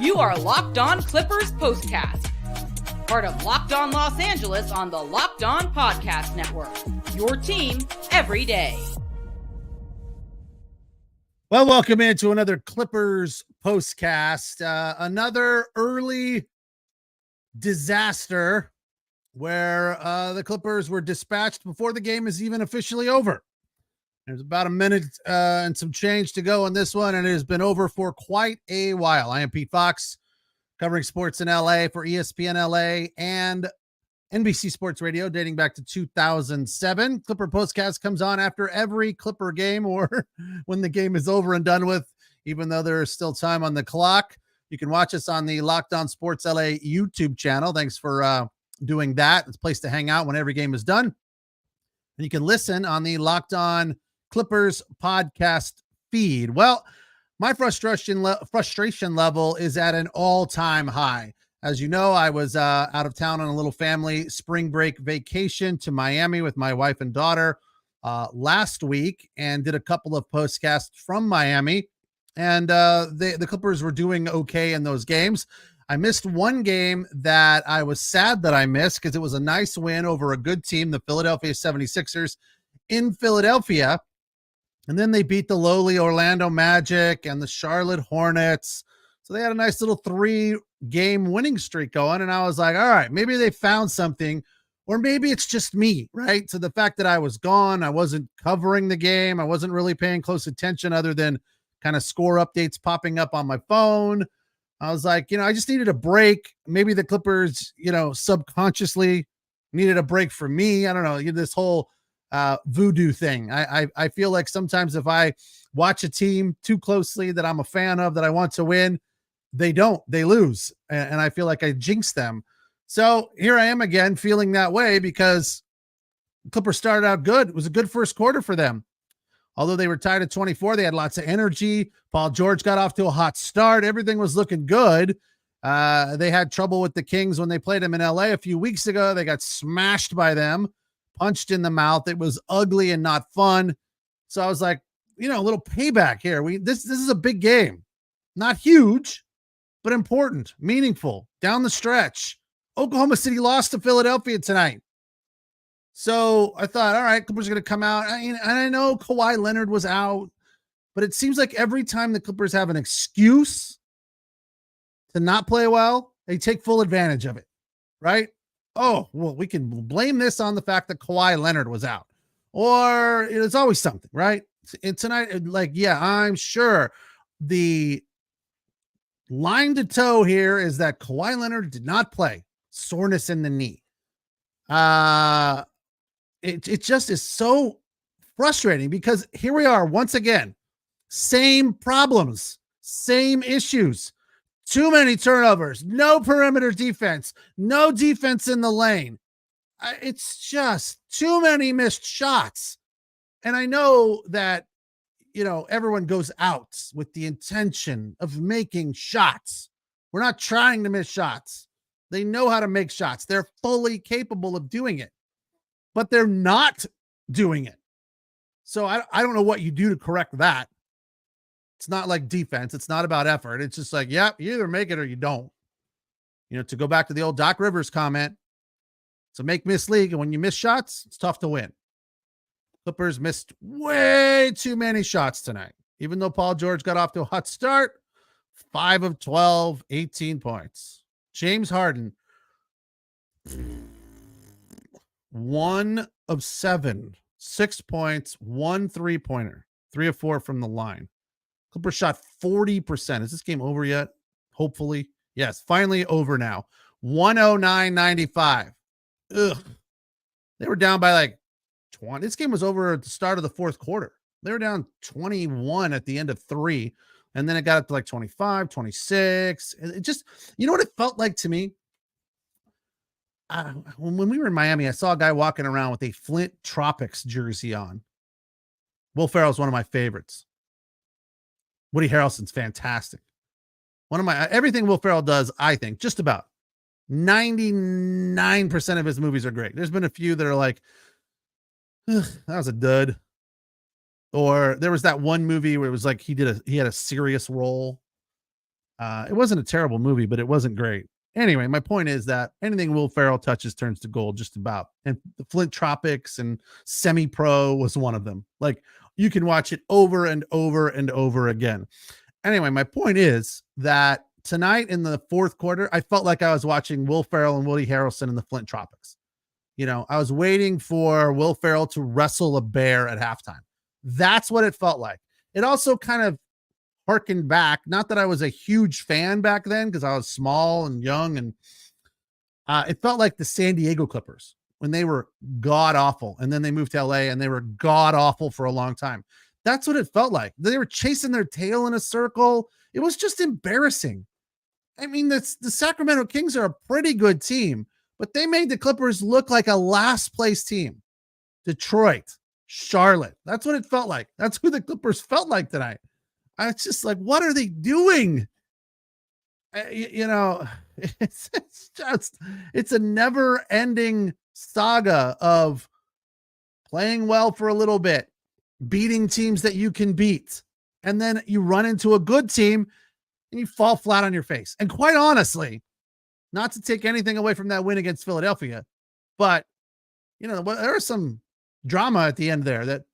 You are Locked On Clippers Postcast, part of Locked On Los Angeles on the Locked On Podcast Network. Your team every day. Well, welcome into another Clippers Postcast. Another early disaster where the Clippers were dispatched before the game is even officially over. There's about a minute and some change to go on this one, and it has been over for quite a while. I am Pete Fox, covering sports in LA for ESPN LA and NBC Sports Radio dating back to 2007. Clipper Postcast comes on after every Clipper game or when the game is over and done with, even though there is still time on the clock. You can watch us on the Locked On Sports LA YouTube channel. Thanks for doing that. It's a place to hang out when every game is done. And you can listen on the Locked On Clippers podcast feed. Well, my frustration level is at an all-time high. As you know, I was out of town on a little family spring break vacation to Miami with my wife and daughter last week and did a couple of postcasts from Miami. And the Clippers were doing okay in those games. I missed one game that I was sad that I missed because it was a nice win over a good team, the Philadelphia 76ers in Philadelphia. And then they beat the lowly Orlando Magic and the Charlotte Hornets. So they had a nice little 3-game winning streak going. And I was like, all right, maybe they found something, or maybe it's just me, right? So the fact that I was gone, I wasn't covering the game. I wasn't really paying close attention other than kind of score updates popping up on my phone. I was like, I just needed a break. Maybe the Clippers, subconsciously needed a break from me. I don't know, this whole voodoo thing. I feel like sometimes if I watch a team too closely that I'm a fan of, that I want to win, they lose. And I feel like I jinx them. So here I am again feeling that way because the Clippers started out good. It was a good first quarter for them. Although they were tied at 24, they had lots of energy. Paul George got off to a hot start. Everything was looking good. They had trouble with the Kings when they played them in LA a few weeks ago. They got smashed by them, punched in the mouth. It was ugly and not fun. So I was like, a little payback here. This is a big game. Not huge, but important, meaningful, down the stretch. Oklahoma City lost to Philadelphia tonight. So I thought, all right, Clippers are going to come out. And I know Kawhi Leonard was out, but it seems like every time the Clippers have an excuse to not play well, they take full advantage of it, right? Oh, well, we can blame this on the fact that Kawhi Leonard was out. Or it's always something, right? And tonight, I'm sure the line to toe here is that Kawhi Leonard did not play. Soreness in the knee. It just is so frustrating because here we are once again, same problems, same issues, too many turnovers, no perimeter defense, no defense in the lane. It's just too many missed shots. And I know that, everyone goes out with the intention of making shots. We're not trying to miss shots. They know how to make shots. They're fully capable of doing it. But they're not doing it. So I don't know what you do to correct that. It's not like defense. It's not about effort. It's just like, you either make it or you don't. To go back to the old Doc Rivers comment, it's a make-miss league, and when you miss shots, it's tough to win. Clippers missed way too many shots tonight. Even though Paul George got off to a hot start, 5 of 12, 18 points. James Harden, 1 of 7, 6 points, 1 3-pointer, 3 of 4 from the line. Clippers shot 40%. Is this game over yet? Hopefully. Yes, finally over now. 109-95. Ugh. They were down by like 20. This game was over at the start of the fourth quarter. They were down 21 at the end of 3. And then it got up to like 25, 26. It just, what it felt like to me? When we were in Miami, I saw a guy walking around with a Flint Tropics jersey on. Will Ferrell's one of my favorites. Woody Harrelson's fantastic. Everything Will Ferrell does, I think, just about 99% of his movies are great. There's been a few that are like, that was a dud. Or there was that one movie where it was like he had a serious role. It wasn't a terrible movie, but it wasn't great. Anyway, my point is that anything Will Ferrell touches turns to gold, just about. And the Flint Tropics and Semi Pro was one of them. Like, you can watch it over and over and over again. Anyway, my point is that tonight in the fourth quarter, I felt like I was watching Will Ferrell and Woody Harrelson in the Flint Tropics. You know, I was waiting for Will Ferrell to wrestle a bear at halftime. That's what it felt like. It also kind of harkened back, not that I was a huge fan back then because I was small and young, and it felt like the San Diego Clippers when they were god awful, and then they moved to LA and they were god awful for a long time. That's what it felt like. They were chasing their tail in a circle. It was just embarrassing. I mean, the Sacramento Kings are a pretty good team, but they made the Clippers look like a last place team. Detroit, Charlotte. That's what it felt like. That's who the Clippers felt like tonight. It's just like, what are they doing? It's a never ending saga of playing well for a little bit, beating teams that you can beat. And then you run into a good team and you fall flat on your face. And quite honestly, not to take anything away from that win against Philadelphia, but there was some drama at the end there that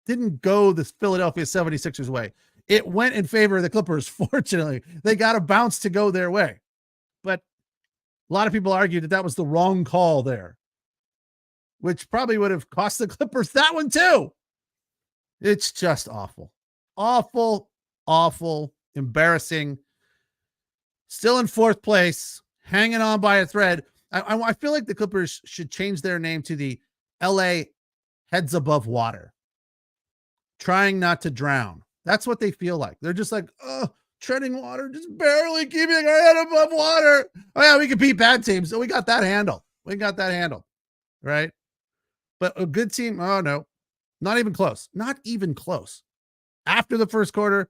didn't go the Philadelphia 76ers way. It went in favor of the Clippers. Fortunately, they got a bounce to go their way. But a lot of people argued that was the wrong call there, which probably would have cost the Clippers that one too. It's just awful, awful, awful, embarrassing. Still in fourth place, hanging on by a thread. I feel like the Clippers should change their name to the LA Heads Above Water. Trying not to drown. That's what they feel like. They're just like, treading water, just barely keeping our head above water. Oh yeah, we can beat bad teams. So we got that handle. Right? But a good team, oh no, not even close. Not even close. After the first quarter,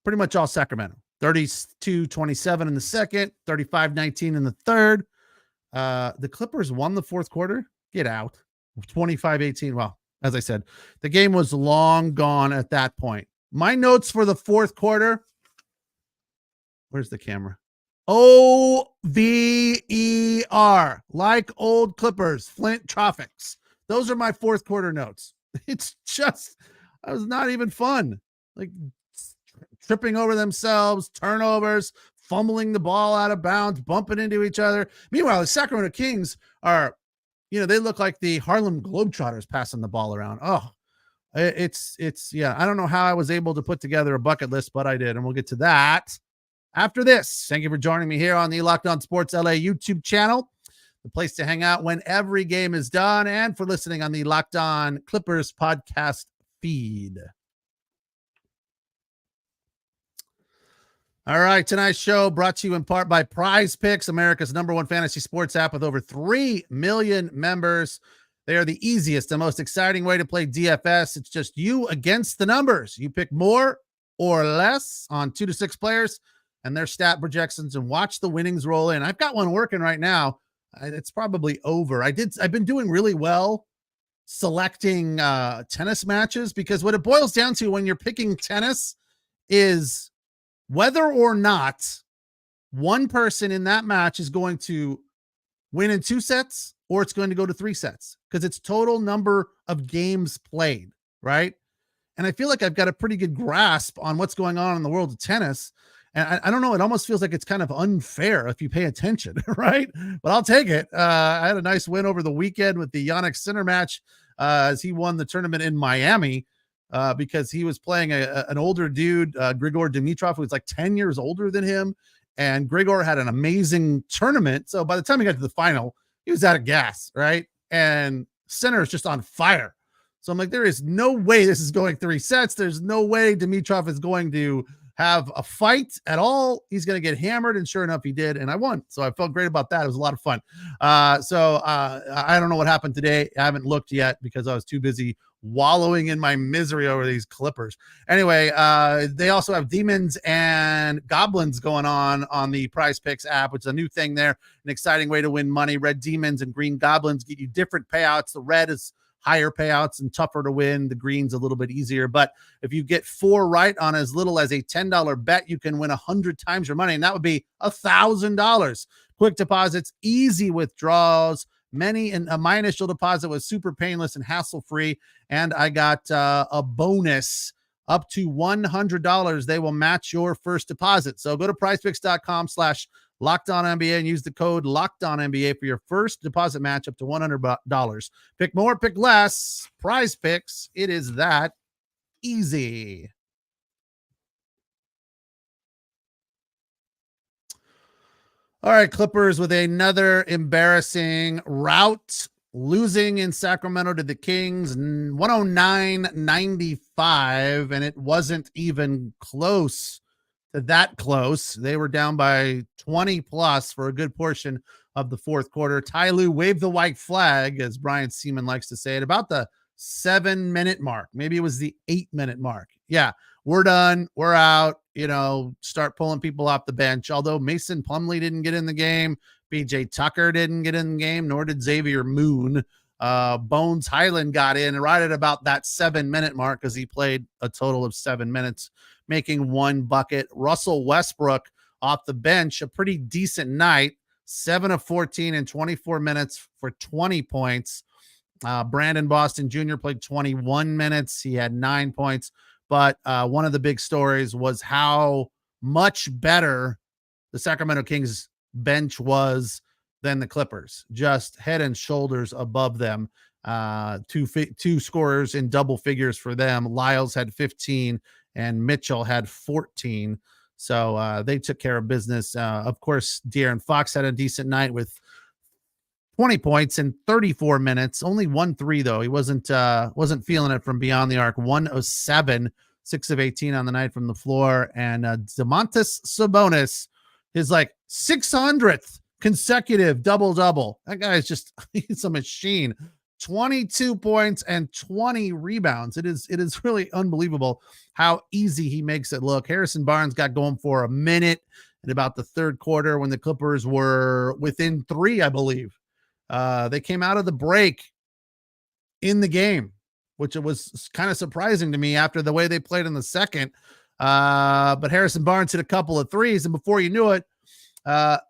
pretty much all Sacramento. 32-27 in the second, 35-19 in the third. The Clippers won the fourth quarter. Get out. 25-18. Well, as I said, the game was long gone at that point. My notes for the fourth quarter. Where's the camera? OVER. Like old Clippers. Flint Tropics. Those are my fourth quarter notes. It's just, it was not even fun. Like tripping over themselves, turnovers, fumbling the ball out of bounds, bumping into each other. Meanwhile, the Sacramento Kings are, they look like the Harlem Globetrotters passing the ball around. Oh, it's I don't know how I was able to put together a bucket list, but I did. And we'll get to that after this. Thank you for joining me here on the Locked On Sports LA YouTube channel, the place to hang out when every game is done, and for listening on the Locked On Clippers podcast feed. All right, tonight's show brought to you in part by Prize Picks, America's #1 fantasy sports app with over 3 million members. They are the easiest and most exciting way to play DFS. It's just you against the numbers. You pick more or less on 2 to 6 players and their stat projections and watch the winnings roll in. I've got one working right now. It's probably over. I've been doing really well selecting tennis matches, because what it boils down to when you're picking tennis is whether or not one person in that match is going to win in 2 sets or it's going to go to 3 sets, because it's total number of games played, right? And I feel like I've got a pretty good grasp on what's going on in the world of tennis. And I don't know, it almost feels like it's kind of unfair if you pay attention, right? But I'll take it. I had a nice win over the weekend with the Jannik Sinner match as he won the tournament in Miami. Because he was playing an older dude, Grigor Dimitrov, who was like 10 years older than him. And Grigor had an amazing tournament. So by the time he got to the final, he was out of gas, right? And Sinner is just on fire. So I'm like, there is no way this is going 3 sets. There's no way Dimitrov is going to have a fight at all. He's going to get hammered. And sure enough, he did. And I won. So I felt great about that. It was a lot of fun. So I don't know what happened today. I haven't looked yet because I was too busy wallowing in my misery over these Clippers. Anyway, they also have Demons and Goblins going on the Prize Picks app, which is a new thing there. An exciting way to win money. Red Demons and Green Goblins get you different payouts. The red is higher payouts and tougher to win. The green's a little bit easier, but if you get 4 right on as little as a $10 bet, you can win 100 times your money, and that would be $1,000. Quick deposits, easy withdrawals. My initial deposit was super painless and hassle-free, and I got a bonus up to $100. They will match your first deposit. So go to prizepicks.com/LockedOnNBA and use the code LockedOnNBA for your first deposit match up to $100. Pick more, pick less. Prize Picks. It is that easy. All right, Clippers with another embarrassing rout, losing in Sacramento to the Kings, 109-95, and it wasn't even close to that close. They were down by 20 plus for a good portion of the fourth quarter. Ty Lue waved the white flag, as Brian Seaman likes to say, at about the 7-minute mark. Maybe it was the 8-minute mark. Yeah, we're done. We're out. Start pulling people off the bench. Although Mason Plumlee didn't get in the game, PJ Tucker didn't get in the game, nor did Xavier Moon. Bones Highland got in right at about that 7-minute mark because he played a total of 7 minutes, making 1 bucket. Russell Westbrook off the bench, a pretty decent night, 7 of 14 in 24 minutes for 20 points. Brandon Boston Jr. played 21 minutes. He had 9 points. But one of the big stories was how much better the Sacramento Kings bench was than the Clippers, just head and shoulders above them. Two scorers in double figures for them. Lyles had 15 and Mitchell had 14. So they took care of business. Of course, De'Aaron Fox had a decent night with 20 points in 34 minutes, only 1 3 though. He wasn't feeling it from beyond the arc. 1 of 7, 6 of 18 on the night from the floor. And Domantas Sabonis, his 600th consecutive double-double. That guy is just, he's a machine. 22 points and 20 rebounds. It is really unbelievable how easy he makes it look. Harrison Barnes got going for a minute in about the third quarter when the Clippers were within 3, I believe. They came out of the break in the game, which it was kind of surprising to me after the way they played in the second. But Harrison Barnes hit a couple of threes, and before you knew it, the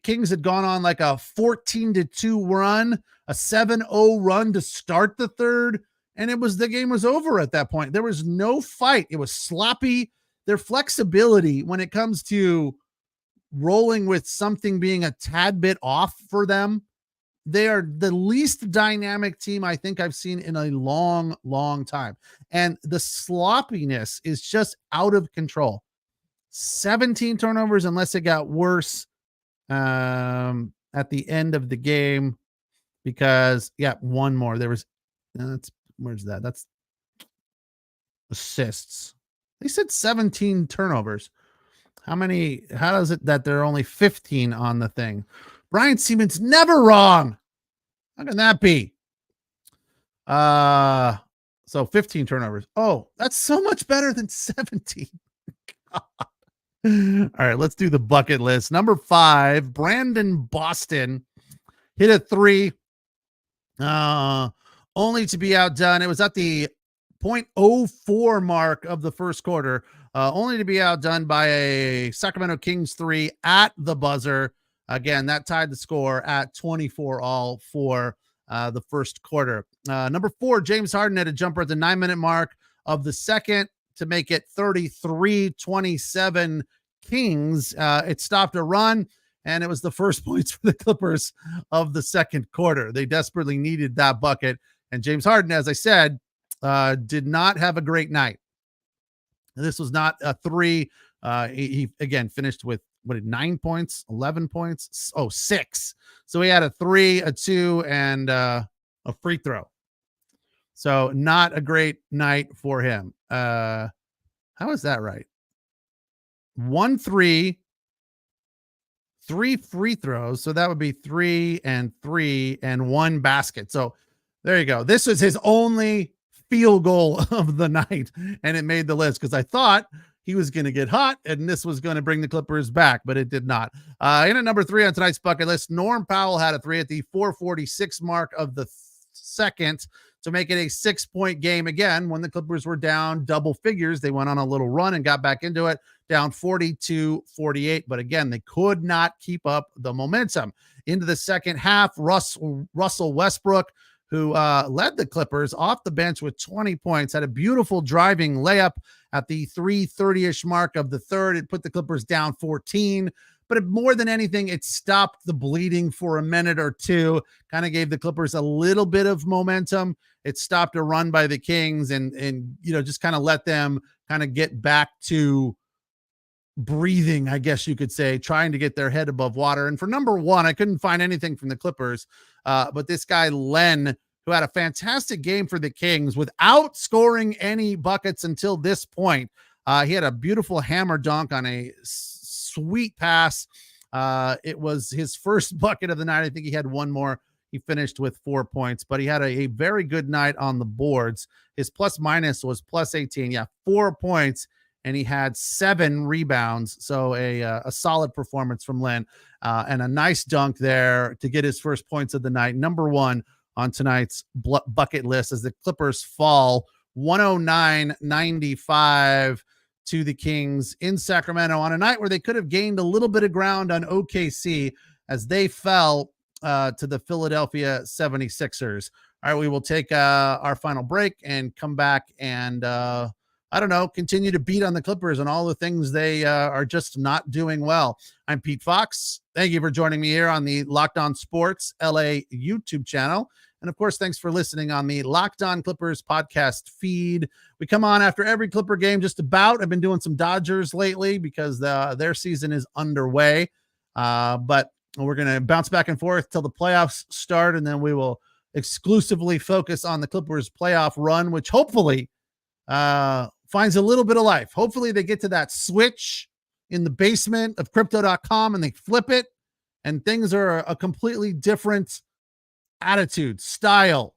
Kings had gone on like a 14-2 run, a 7-0 run to start the third, and the game was over at that point. There was no fight. It was sloppy. Their flexibility when it comes to rolling with something being a tad bit off for them, they are the least dynamic team I think I've seen in a long, long time. And the sloppiness is just out of control. 17 turnovers, unless it got worse at the end of the game, because one more. There was where's that? That's assists. They said 17 turnovers. How does it that there are only 15 on the thing? Brian Seaman's never wrong. How can that be? So 15 turnovers. Oh, that's so much better than 17. God. All right, let's do the bucket list. Number 5, Brandon Boston hit a 3, only to be outdone. It was at the 0.04 mark of the first quarter, only to be outdone by a Sacramento Kings 3 at the buzzer. Again, that tied the score at 24 all for the first quarter. Number 4, James Harden had a jumper at the 9-minute mark of the second to make it 33-27 Kings. It stopped a run, and it was the first points for the Clippers of the second quarter. They desperately needed that bucket, and James Harden, as I said, did not have a great night. This was not a 3. He again finished with 9 points, 11 points. 6. So he had a 3, a 2, and a free throw. So not a great night for him. How is that right? 1 3, 3 free throws. So that would be 3 and 3 and 1 basket. So there you go. This was his only field goal of the night, and it made the list because I thought he was going to get hot and this was going to bring the Clippers back, but it did not. In at number 3 on tonight's bucket list, Norm Powell had a 3 at the 4:46 mark of the second to make it a 6-point game again. When the Clippers were down double figures, they went on a little run and got back into it, down 40-48. But again, they could not keep up the momentum. Into the second half, Russell Westbrook, who led the Clippers off the bench with 20 points, had a beautiful driving layup at the 3:30-ish mark of the third. It put the Clippers down 14. But more than anything, it stopped the bleeding for a minute or two, kind of gave the Clippers a little bit of momentum. It stopped a run by the Kings and just kind of let them kind of get back to breathing, I guess you could say, trying to get their head above water. And for number one, I couldn't find anything from the Clippers, but this guy, Len, who had a fantastic game for the Kings without scoring any buckets until this point. He had a beautiful hammer dunk on a sweet pass. It was his first bucket of the night. I think he had one more. He finished with 4 points, but he had a very good night on the boards. His plus minus was plus 18. Yeah, 4 points, and he had 7 rebounds. So a solid performance from Len, and a nice dunk there to get his first points of the night. Number one on tonight's bucket list as the Clippers fall 109-95 to the Kings in Sacramento on a night where they could have gained a little bit of ground on OKC as they fell to the Philadelphia 76ers. All right, we will take our final break and come back and, continue to beat on the Clippers and all the things they are just not doing well. I'm Pete Fox. Thank you for joining me here on the Locked On Sports LA YouTube channel. And of course, thanks for listening on the Locked On Clippers podcast feed. We come on after every Clipper game, just about. I've been doing some Dodgers lately because their season is underway. But we're going to bounce back and forth till the playoffs start, and then we will exclusively focus on the Clippers playoff run, which hopefully finds a little bit of life. Hopefully they get to that switch in the basement of crypto.com and they flip it, and things are a completely different attitude, style,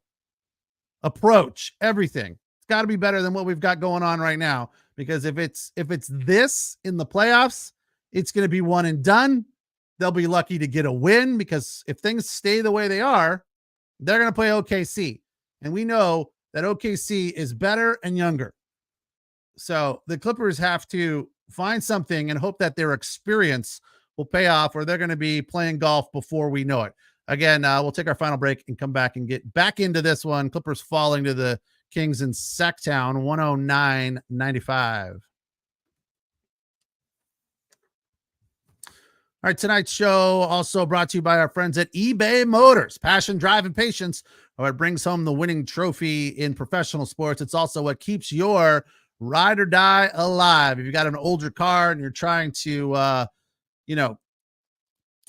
approach, everything. It's got to be better than what we've got going on right now, because if it's this in the playoffs, it's going to be one and done. They'll be lucky to get a win, because if things stay the way they are, they're going to play OKC, and we know that OKC is better and younger. So the Clippers have to find something and hope that their experience will pay off, or they're going to be playing golf before we know it. Again, we'll take our final break and come back and get back into this one. Clippers falling to the Kings in Sacktown, 109-95. All right, tonight's show also brought to you by our friends at eBay Motors. Passion, drive, and patience are what brings home the winning trophy in professional sports. It's also what keeps your ride or die alive. If you've got an older car and you're trying to,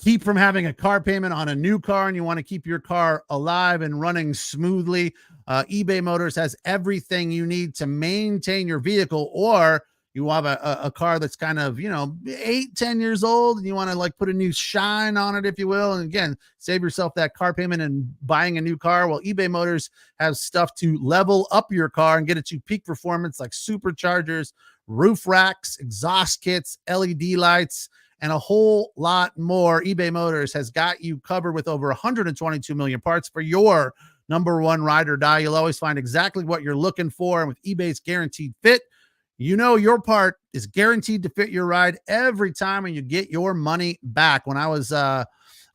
keep from having a car payment on a new car, and you want to keep your car alive and running smoothly, eBay Motors has everything you need to maintain your vehicle. Or you have a car that's kind of, 8-10 years old, and you want to put a new shine on it, if you will. And again, save yourself that car payment and buying a new car. Well, eBay Motors has stuff to level up your car and get it to peak performance, like superchargers, roof racks, exhaust kits, LED lights, and a whole lot more. eBay Motors has got you covered with over 122 million parts for your number one ride or die. You'll always find exactly what you're looking for. And with eBay's guaranteed fit, your part is guaranteed to fit your ride every time, and you get your money back. When I was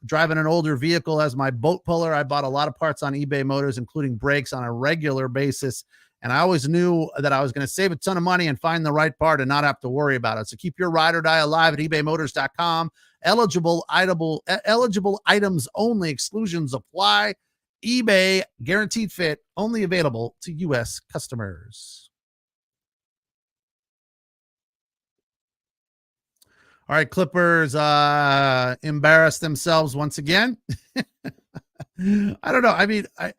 driving an older vehicle as my boat puller, I bought a lot of parts on eBay Motors, including brakes, on a regular basis. And I always knew that I was going to save a ton of money and find the right part and not have to worry about it. So keep your ride or die alive at ebaymotors.com. Eligible items only. Exclusions apply. eBay guaranteed fit, only available to U.S. customers. All right, Clippers embarrassed themselves once again. I don't know. I mean, I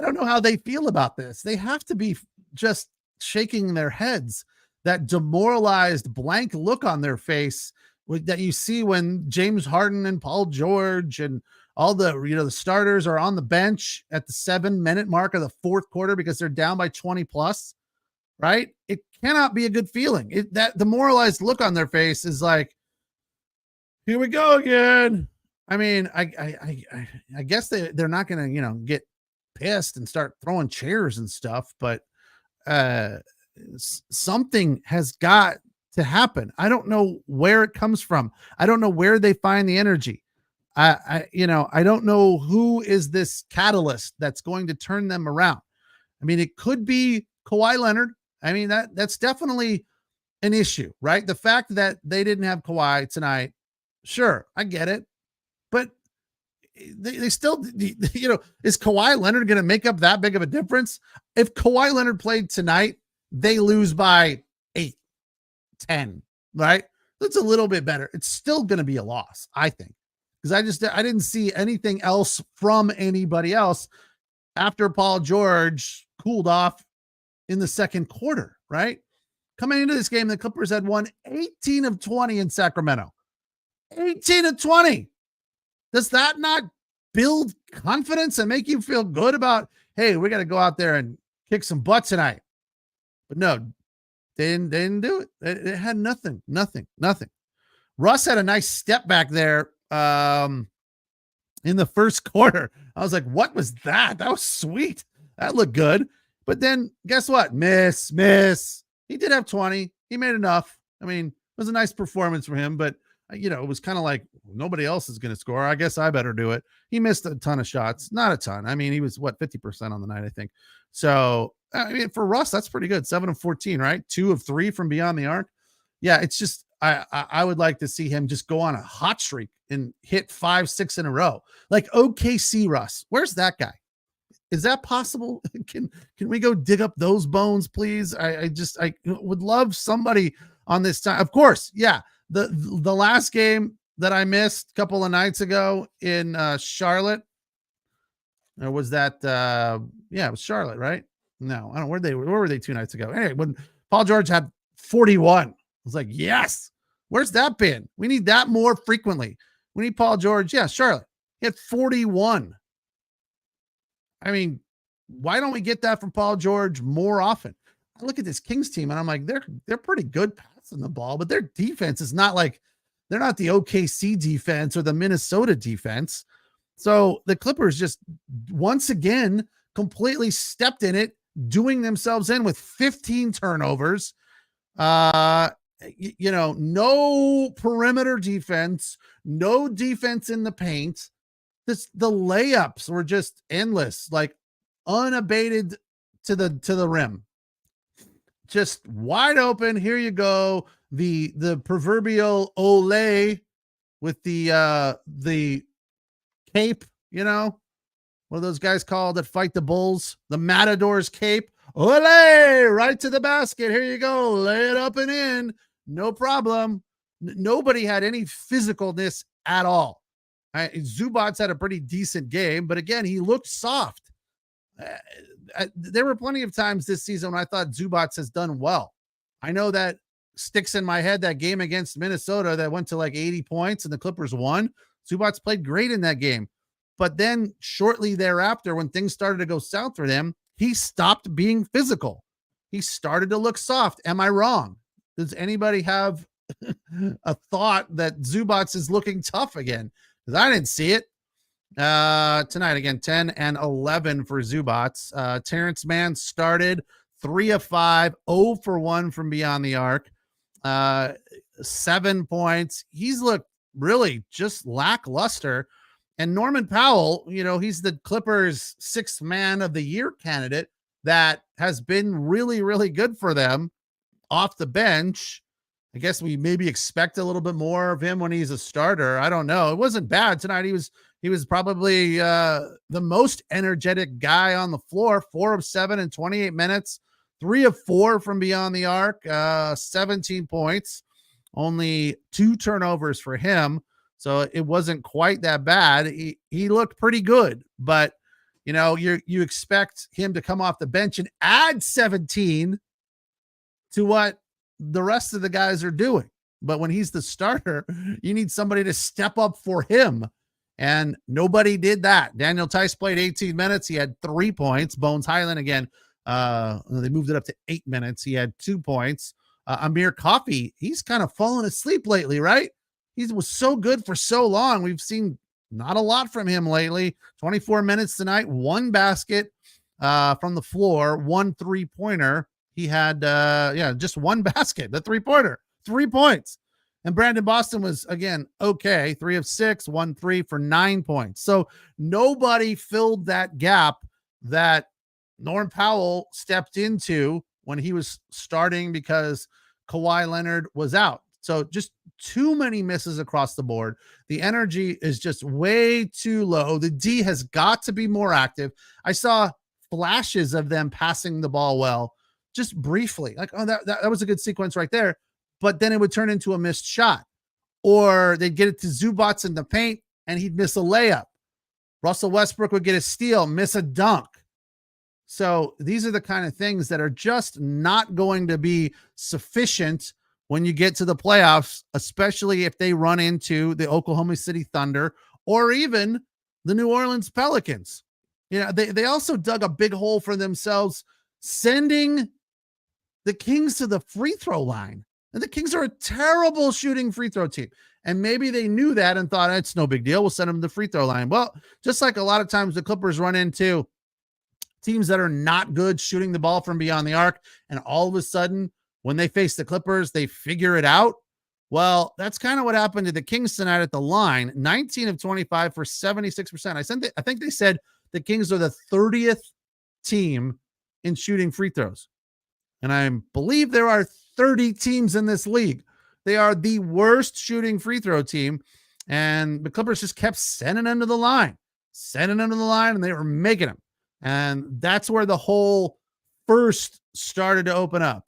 don't know how they feel about this. They have to be just shaking their heads. That demoralized blank look on their face that you see when James Harden and Paul George and all the starters are on the bench at the 7-minute mark of the fourth quarter because they're down by 20 plus, right? It cannot be a good feeling. That demoralized look on their face is like, here we go again. I mean, I guess they're not going to, get pissed and start throwing chairs and stuff, but something has got to happen. I don't know where it comes from. I don't know where they find the energy. I don't know who is this catalyst that's going to turn them around. I mean, it could be Kawhi Leonard. I mean, that's definitely an issue, right? The fact that they didn't have Kawhi tonight, sure, I get it, but they still, is Kawhi Leonard going to make up that big of a difference? If Kawhi Leonard played tonight, they lose by 8, 10, right? That's a little bit better. It's still going to be a loss, I think, because I didn't see anything else from anybody else after Paul George cooled off in the second quarter, right? Coming into this game, the Clippers had won 18 of 20 in Sacramento. 18 of 20. Does that not build confidence and make you feel good about, hey, we got to go out there and kick some butt tonight? But no, they didn't do it. It had nothing. Russ had a nice step back there in the first quarter. I was like, what was that? That was sweet. That looked good. But then guess what? Miss. He did have 20. He made enough. I mean, it was a nice performance for him, but it was kind of like nobody else is going to score. I guess I better do it. He missed a ton of shots, not a ton. I mean, he was 50% on the night, I think. So, I mean, for Russ, that's pretty good. 7 of 14, right? 2 of 3 from beyond the arc. Yeah. It's just, I would like to see him just go on a hot streak and hit 5, 6 in a row. Like OKC Russ. Where's that guy? Is that possible? Can we go dig up those bones, please? I would love somebody on this time. Of course. Yeah. The last game that I missed a couple of nights ago in Charlotte, or was that it was Charlotte, right? No, I don't know where were they 2 nights ago? Anyway, when Paul George had 41, I was like, yes, where's that been? We need that more frequently. We need Paul George. Yeah, Charlotte. He had 41. I mean, why don't we get that from Paul George more often? I look at this Kings team and I'm like, they're pretty good passing the ball, but their defense is not like, they're not the OKC defense or the Minnesota defense. So the Clippers just once again completely stepped in it, doing themselves in with 15 turnovers. No perimeter defense, no defense in the paint. The layups were just endless, like unabated to the rim. Just wide open. Here you go. The proverbial Olay with the cape, what are those guys called that fight the bulls? The Matador's cape. Olay, right to the basket. Here you go. Lay it up and in. No problem. Nobody had any physicalness at all. Zubats had a pretty decent game, but again, he looked soft. There were plenty of times this season when I thought Zubats has done well. I know that sticks in my head, that game against Minnesota that went to like 80 points and the Clippers won. Zubats played great in that game. But then shortly thereafter, when things started to go south for them, he stopped being physical. He started to look soft. Am I wrong? Does anybody have a thought that Zubats is looking tough again? Because I didn't see it. Tonight, again, 10 and 11 for Zubats. Terrence Mann started 3 of 5, 0 for 1 from beyond the arc. 7 points. He's looked really just lackluster. And Norman Powell, he's the Clippers' 6th man of the year candidate that has been really, really good for them off the bench. I guess we maybe expect a little bit more of him when he's a starter. I don't know. It wasn't bad tonight. He was probably the most energetic guy on the floor. 4 of 7 in 28 minutes, 3 of 4 from beyond the arc, 17 points, only 2 turnovers for him. So it wasn't quite that bad. He looked pretty good, but you expect him to come off the bench and add 17 to what the rest of the guys are doing. But when he's the starter, you need somebody to step up for him. And nobody did that. Daniel Tice played 18 minutes. He had 3 points. Bones Highland, again, they moved it up to 8 minutes. He had 2 points. Amir Coffey, he's kind of fallen asleep lately, right? He was so good for so long. We've seen not a lot from him lately. 24 minutes tonight, 1 basket from the floor, 1 3-pointer. He had, just 1 basket, the 3-pointer, 3 points. And Brandon Boston was, again, okay, 3 of 6, 1 3 for 9 points. So nobody filled that gap that Norm Powell stepped into when he was starting because Kawhi Leonard was out. So just too many misses across the board. The energy is just way too low. The D has got to be more active. I saw flashes of them passing the ball well, just briefly. Like, oh, that was a good sequence right there. But then it would turn into a missed shot. Or they'd get it to Zubats in the paint, and he'd miss a layup. Russell Westbrook would get a steal, miss a dunk. So these are the kind of things that are just not going to be sufficient when you get to the playoffs, especially if they run into the Oklahoma City Thunder or even the New Orleans Pelicans. You know, they also dug a big hole for themselves, sending the Kings to the free throw line. And the Kings are a terrible shooting free throw team. And maybe they knew that and thought, it's no big deal, we'll send them to the free throw line. Well, just like a lot of times the Clippers run into teams that are not good shooting the ball from beyond the arc, and all of a sudden, when they face the Clippers, they figure it out. Well, that's kind of what happened to the Kings tonight at the line. 19 of 25 for 76%. I think they said the Kings are the 30th team in shooting free throws. And I believe there are 30 teams in this league. They are the worst shooting free throw team. And the Clippers just kept sending them to the line, and they were making them. And that's where the whole first started to open up,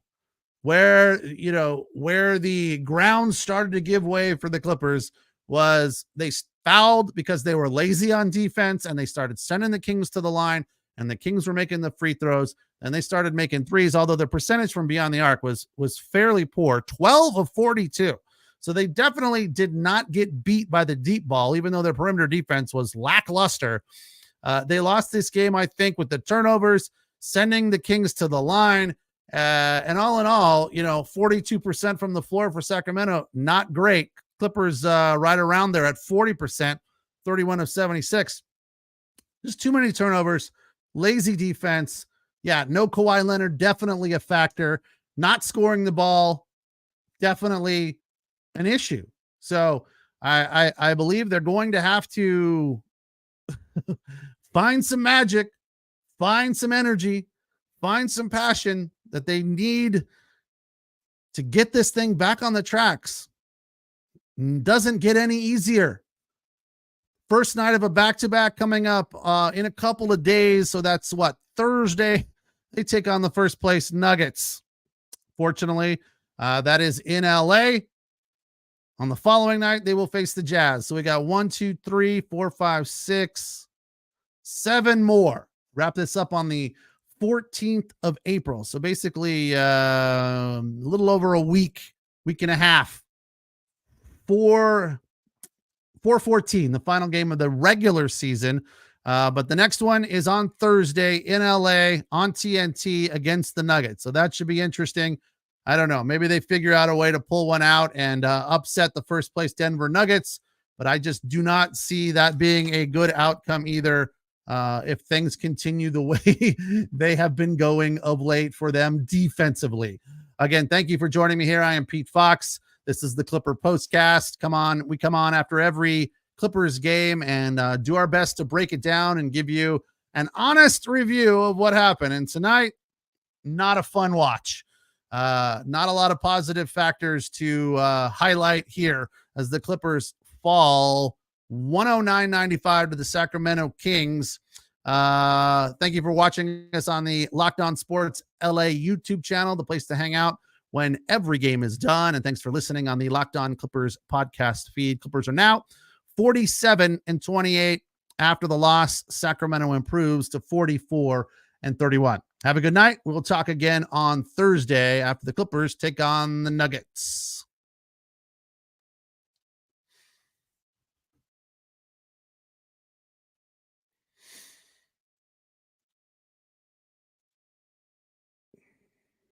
where the ground started to give way for the Clippers was they fouled because they were lazy on defense, and they started sending the Kings to the line, and the Kings were making the free throws, and they started making threes, although the percentage from beyond the arc was fairly poor, 12 of 42. So they definitely did not get beat by the deep ball, even though their perimeter defense was lackluster. They lost this game, I think, with the turnovers, sending the Kings to the line. And all in all, 42% from the floor for Sacramento, not great. Clippers right around there at 40%, 31 of 76. Just too many turnovers, lazy defense. Yeah, no Kawhi Leonard, definitely a factor. Not scoring the ball, definitely an issue. So I believe they're going to have to find some magic, find some energy, find some passion that they need to get this thing back on the tracks. Doesn't get any easier. First night of a back-to-back coming up in a couple of days. So that's Thursday. They take on the first place Nuggets. Fortunately, that is in LA. On the following night, they will face the Jazz. So we got 1, 2, 3, 4, 5, 6, 7 more. Wrap this up on the 14th of April. So basically a little over a week and a half. 4/14, the final game of the regular season. But the next one is on Thursday in LA on TNT against the Nuggets. So that should be interesting. I don't know. Maybe they figure out a way to pull one out and upset the first place Denver Nuggets. But I just do not see that being a good outcome either. If things continue the way they have been going of late for them defensively. Again, thank you for joining me here. I am Pete Fox. This is the Clipper Postcast. We come on after every Clippers game and do our best to break it down and give you an honest review of what happened. And tonight, not a fun watch. Not a lot of positive factors to highlight here as the Clippers fall 109-95 to the Sacramento Kings. Thank you for watching us on the Locked On Sports LA YouTube channel, the place to hang out when every game is done. And thanks for listening on the Locked On Clippers podcast feed. Clippers are now 47-28 after the loss. Sacramento improves to 44-31. Have a good night. We'll talk again on Thursday after the Clippers take on the Nuggets.